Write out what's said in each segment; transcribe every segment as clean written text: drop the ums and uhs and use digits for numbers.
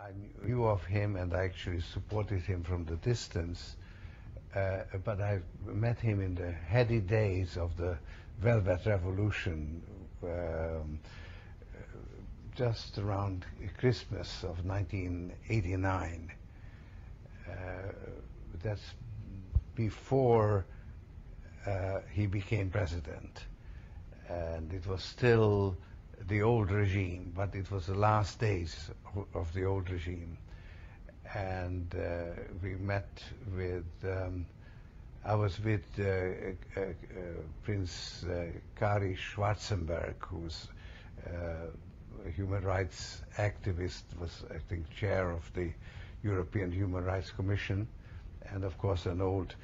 I knew of him and I actually supported him from the distance, but I met him in the heady days of the Velvet Revolution, just around Christmas of 1989. That's before he became president. And it was still the old regime, but it was the last days of the old regime. And we met with, I was with Prince Kari Schwarzenberg, who's a human rights activist, was, I think, chair of the European Human Rights Commission, and of course an old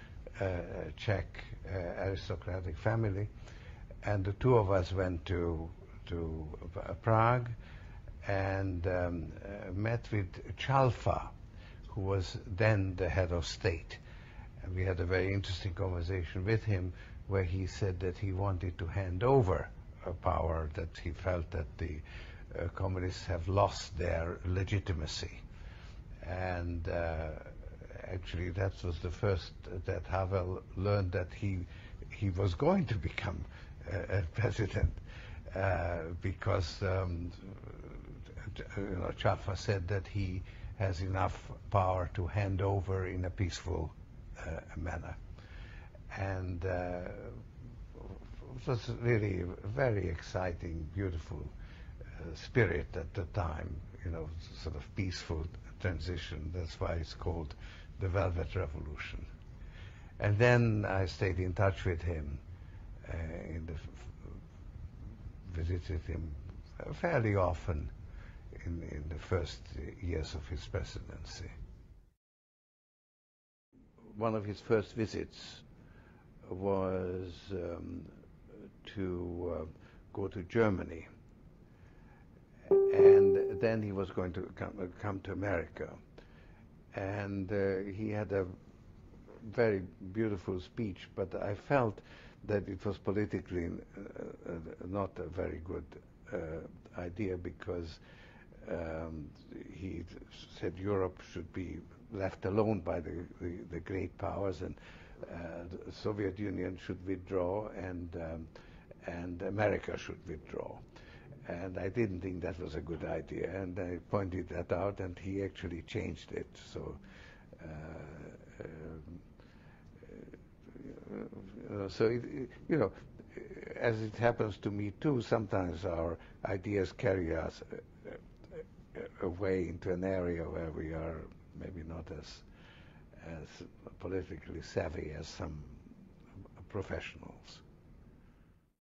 Czech aristocratic family. And the two of us went to Prague and met with Chalfa, who was then the head of state. And we had a very interesting conversation with him where he said that he wanted to hand over power, that he felt that the communists have lost their legitimacy. And actually that was the first that Havel learned that he was going to become president, because Chalfa said that he has enough power to hand over in a peaceful manner. And it was really a very exciting, beautiful spirit at the time, sort of peaceful transition. That's why it's called the Velvet Revolution. And then I stayed in touch with him, visited him fairly often in the first years of his presidency. One of his first visits was to go to Germany, and then he was going to come to America, and he had a very beautiful speech, but I felt that it was politically not a very good idea, because he said Europe should be left alone by the great powers, and the Soviet Union should withdraw, and America should withdraw. And I didn't think that was a good idea, and I pointed that out, and he actually changed it. So, as it happens to me too, sometimes our ideas carry us away into an area where we are maybe not as politically savvy as some professionals.